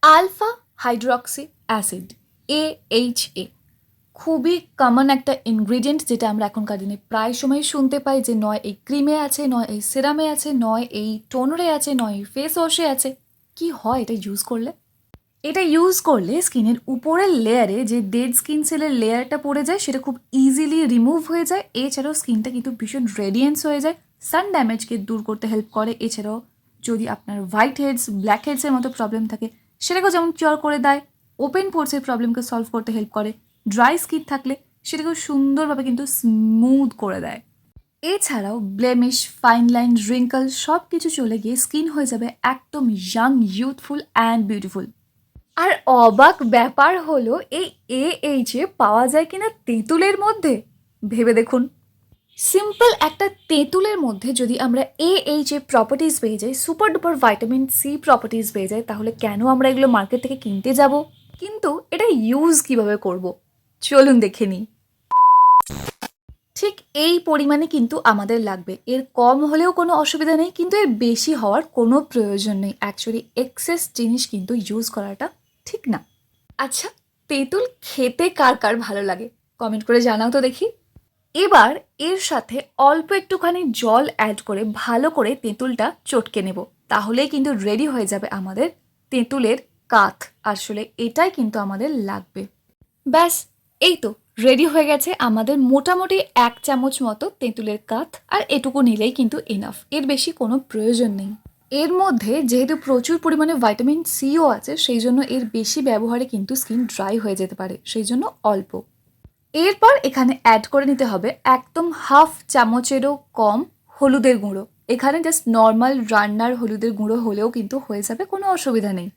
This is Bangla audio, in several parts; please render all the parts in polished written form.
আলফা হাইড্রক্সি অ্যাসিড AHA খুবই কমন একটা ইনগ্রিডিয়েন্ট, যেটা আমরা এখনকার দিনে প্রায় সময় শুনতে পাই যে নয় এই ক্রিমে আছে, নয় এই সিরামে আছে, নয় এই টোনারে আছে, নয় এই ফেস ওয়াশে আছে। কি হয় এটা ইউজ করলে? এটা ইউজ করলে স্কিনের উপরের লেয়ারে যে ডেড স্কিন সেলের লেয়ারটা পড়ে যায় সেটা খুব ইজিলি রিমুভ হয়ে যায়। এছাড়াও স্কিনটা কিন্তু ভীষণ রেডিয়েন্স হয়ে যায়, সান ড্যামেজকে দূর করতে হেল্প করে। এছাড়াও যদি আপনার হোয়াইট হেডস, ব্ল্যাক হেডসের মতো প্রবলেম থাকে সেটাকেও যেমন কিওর করে দেয়, ওপেন পোর্সের প্রবলেমকে সলভ করতে হেল্প করে, ড্রাই স্কিন থাকলে সেটাকেও সুন্দরভাবে কিন্তু স্মুথ করে দেয়। এছাড়াও ব্লেমিশ, ফাইন লাইন, রিঙ্কল সব কিছু চলে গিয়ে স্কিন হয়ে যাবে একদম ইয়াং, ইউথফুল অ্যান্ড বিউটিফুল। আর অবাক ব্যাপার হলো এই AHA পাওয়া যায় কিনা তেঁতুলের মধ্যে। ভেবে দেখুন, সিম্পল একটা তেঁতুলের মধ্যে যদি আমরা AHA প্রপার্টিজ পেয়ে যাই, super duper vitamin C properties পেয়ে যাই, তাহলে কেন আমরা এগুলো মার্কেট থেকে কিনতে যাব? কিন্তু এটা ইউজ কিভাবে করব, চলুন দেখে নিই। ঠিক এই পরিমাণে কিন্তু আমাদের লাগবে, এর কম হলেও কোনো অসুবিধা নেই, কিন্তু এর বেশি হওয়ার কোনো প্রয়োজন নেই। অ্যাকচুয়ালি এক্সেস জিনিস কিন্তু ইউজ করাটা ঠিক না। আচ্ছা, তেঁতুল খেতে কার কার ভালো লাগে কমেন্ট করে জানাও তো দেখি। এবার এর সাথে অল্প একটুখানি জল অ্যাড করে ভালো করে তেঁতুলটা চটকে নেব, তাহলেই কিন্তু রেডি হয়ে যাবে আমাদের তেঁতুলের কাথ। আসলে এটাই কিন্তু আমাদের লাগবে। ব্যাস, এই তো রেডি হয়ে গেছে আমাদের মোটামুটি 1 চামচ মতো তেঁতুলের কাথ। আর এটুকু নিলেই কিন্তু এনাফ, এর বেশি কোনো প্রয়োজন নেই। এর মধ্যে যেহেতু প্রচুর পরিমাণে ভিটামিন সিও আছে, সেই জন্য এর বেশি ব্যবহারে কিন্তু স্কিন ড্রাই হয়ে যেতে পারে, সেই জন্য অল্প। এরপর এখানে অ্যাড করে নিতে হবে একদম 1/2 চামচেরও কম হলুদের গুঁড়ো। এখানে জাস্ট নর্মাল রান্নার হলুদের গুঁড়ো হলেও কিন্তু হয়ে যাবে, কোনো অসুবিধা নেই।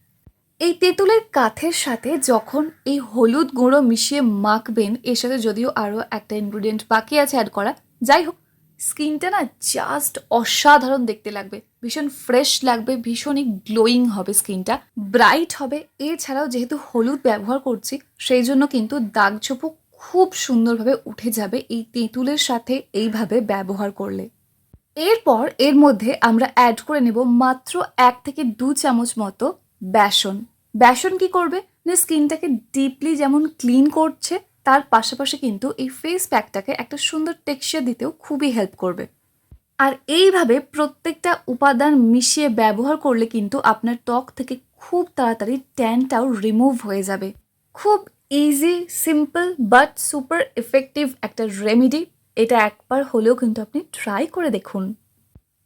এই তেঁতুলের কাথের সাথে যখন এই হলুদ গুঁড়ো মিশিয়ে মাখবেন, এর সাথে যদিও আরও একটা ইনগ্রিডিয়েন্ট বাকি আছে অ্যাড করা, যাই হোক, স্কিনটা না জাস্ট অসাধারণ দেখতে লাগবে, ভীষণ ফ্রেশ লাগবে, ভীষণই গ্লোয়িং হবে স্কিনটা, ব্রাইট হবে। এছাড়াও যেহেতু হলুদ ব্যবহার করছি, সেই জন্য কিন্তু দাগ ছোপও খুব সুন্দরভাবে উঠে যাবে এই তেঁতুলের সাথে এইভাবে ব্যবহার করলে। এরপর এর মধ্যে আমরা অ্যাড করে নেব মাত্র 1 থেকে 2 চামচ মতো বেসন। বেসন কি করবে না, স্কিনটাকে ডিপলি যেমন ক্লিন করছে, তার পাশাপাশি কিন্তু এই ফেস প্যাকটাকে একটা সুন্দর টেক্সচার দিতেও খুবই হেল্প করবে। আর এইভাবে প্রত্যেকটা উপাদান মিশিয়ে ব্যবহার করলে কিন্তু আপনার ত্বক থেকে খুব তাড়াতাড়ি ট্যানটাও রিমুভ হয়ে যাবে। খুব easy, simple but super effective একটা রেমেডি। এটা একবার হলেও কিন্তু আপনি ট্রাই করে দেখুন।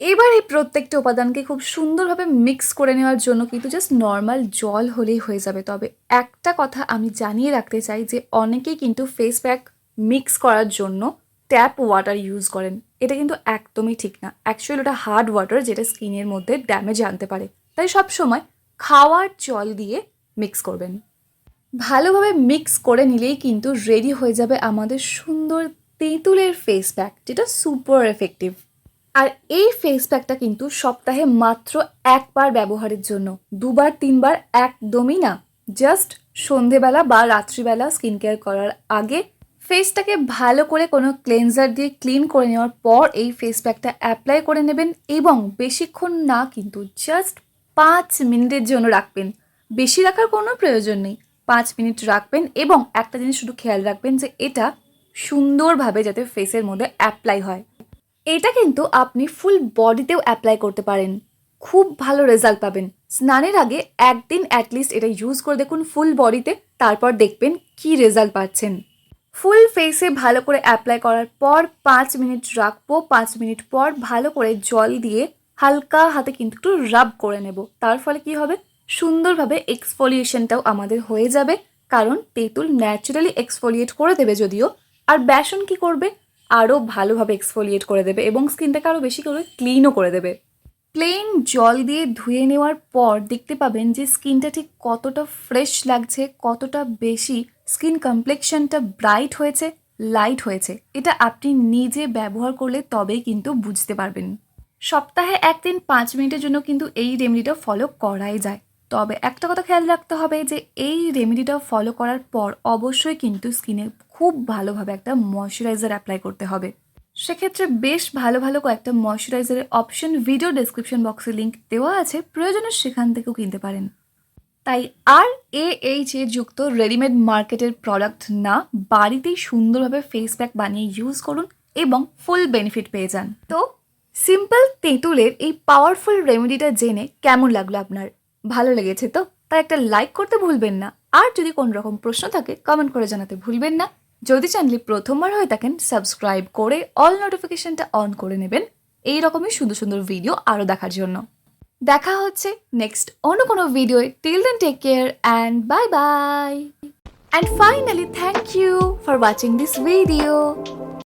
এবার এই প্রত্যেকটা উপাদানকে খুব সুন্দরভাবে মিক্স করে নেওয়ার জন্য কিন্তু জাস্ট নর্মাল জল হলেই হয়ে যাবে। তবে একটা কথা আমি জানিয়ে রাখতে চাই যে অনেকেই কিন্তু ফেস প্যাক মিক্স করার জন্য ট্যাপ ওয়াটার ইউজ করেন। এটা কিন্তু একদমই ঠিক না। অ্যাকচুয়ালি ওটা হার্ড ওয়াটার, যেটা স্কিনের মধ্যে ড্যামেজ আনতে পারে। তাই সবসময় খাওয়ার জল দিয়ে মিক্স করবেন। ভালোভাবে মিক্স করে নিলেই কিন্তু রেডি হয়ে যাবে আমাদের সুন্দর তেঁতুলের ফেস প্যাক, যেটা সুপার এফেক্টিভ। আর এই ফেস প্যাকটা কিন্তু সপ্তাহে মাত্র একবার ব্যবহারের জন্য, 2বার 3বার একদমই না। জাস্ট সন্ধেবেলা বা রাত্রিবেলা স্কিন কেয়ার করার আগে ফেসটাকে ভালো করে কোনো ক্লেনজার দিয়ে ক্লিন করে নেওয়ার পর এই ফেস প্যাকটা অ্যাপ্লাই করে নেবেন, এবং বেশিক্ষণ না, কিন্তু জাস্ট 5 মিনিটের জন্য রাখবেন। বেশি রাখার কোনো প্রয়োজন নেই, 5 মিনিট রাখবেন। এবং একটা জিনিস শুধু খেয়াল রাখবেন যে এটা সুন্দরভাবে যাতে ফেসের মধ্যে অ্যাপ্লাই হয়। এটা কিন্তু আপনি ফুল বডিতেও অ্যাপ্লাই করতে পারেন, খুব ভালো রেজাল্ট পাবেন। স্নানের আগে একদিন অ্যাটলিস্ট এটা ইউজ করে দেখুন ফুল বডিতে, তারপর দেখবেন কি রেজাল্ট পাচ্ছেন। ফুল ফেসে ভালো করে অ্যাপ্লাই করার পর 5 মিনিট রাখবো। 5 মিনিট পর ভালো করে জল দিয়ে হালকা হাতে কিন্তু একটু রাব করে নেব। তার ফলে কি হবে, সুন্দরভাবে এক্সফোলিয়েশনটাও আমাদের হয়ে যাবে, কারণ তেঁতুল ন্যাচারালি এক্সফোলিয়েট করে দেবে যদিও। আর বেসন কি করবে, আরও ভালোভাবে এক্সফোলিয়েট করে দেবে এবং স্কিনটাকে আরও বেশি করে ক্লিনও করে দেবে। প্লেন জল দিয়ে ধুয়ে নেওয়ার পর দেখতে পাবেন যে স্কিনটা ঠিক কতটা ফ্রেশ লাগছে, কতটা বেশি স্কিন কমপ্লেকশনটা ব্রাইট হয়েছে, লাইট হয়েছে। এটা আপনি নিজে ব্যবহার করলে তবেই কিন্তু বুঝতে পারবেন। সপ্তাহে একদিন 5 মিনিটের জন্য কিন্তু এই রেমেডিটা ফলো করাই যায়। তবে একটা কথা খেয়াল রাখতে হবে যে এই রেমেডিটা ফলো করার পর অবশ্যই কিন্তু স্কিনে খুব ভালোভাবে একটা ময়শ্চারাইজার অ্যাপ্লাই করতে হবে। সেক্ষেত্রে বেশ ভালো ভালো কয়েকটা ময়শ্চারাইজারের অপশন ভিডিও ডেসক্রিপশন বক্সে লিঙ্ক দেওয়া আছে, প্রয়োজনে সেখান থেকেও কিনতে পারেন। তাই আর AH এ যুক্ত রেডিমেড মার্কেটের প্রোডাক্ট না, বাড়িতেই সুন্দরভাবে ফেস প্যাক বানিয়ে ইউজ করুন এবং ফুল বেনিফিট পেয়ে যান। তো সিম্পল তেঁতুলের এই পাওয়ারফুল রেমেডিটা জেনে কেমন লাগলো আপনার? ভালো লেগেছে তো? তাই একটা লাইক করতে ভুলবেন না। আর যদি কোনো রকম প্রশ্ন থাকে কমেন্ট করে জানাতে ভুলবেন না। যদি চ্যানেলে প্রথমবার হয়ে থাকেন সাবস্ক্রাইব করে অল নোটিফিকেশনটা অন করে নেবেন এই রকমই সুন্দর সুন্দর ভিডিও আরও দেখার জন্য। দেখা হচ্ছে নেক্সট অন্য কোনো ভিডিওয়ে। Till then take care and bye bye. And finally, thank you for watching this video.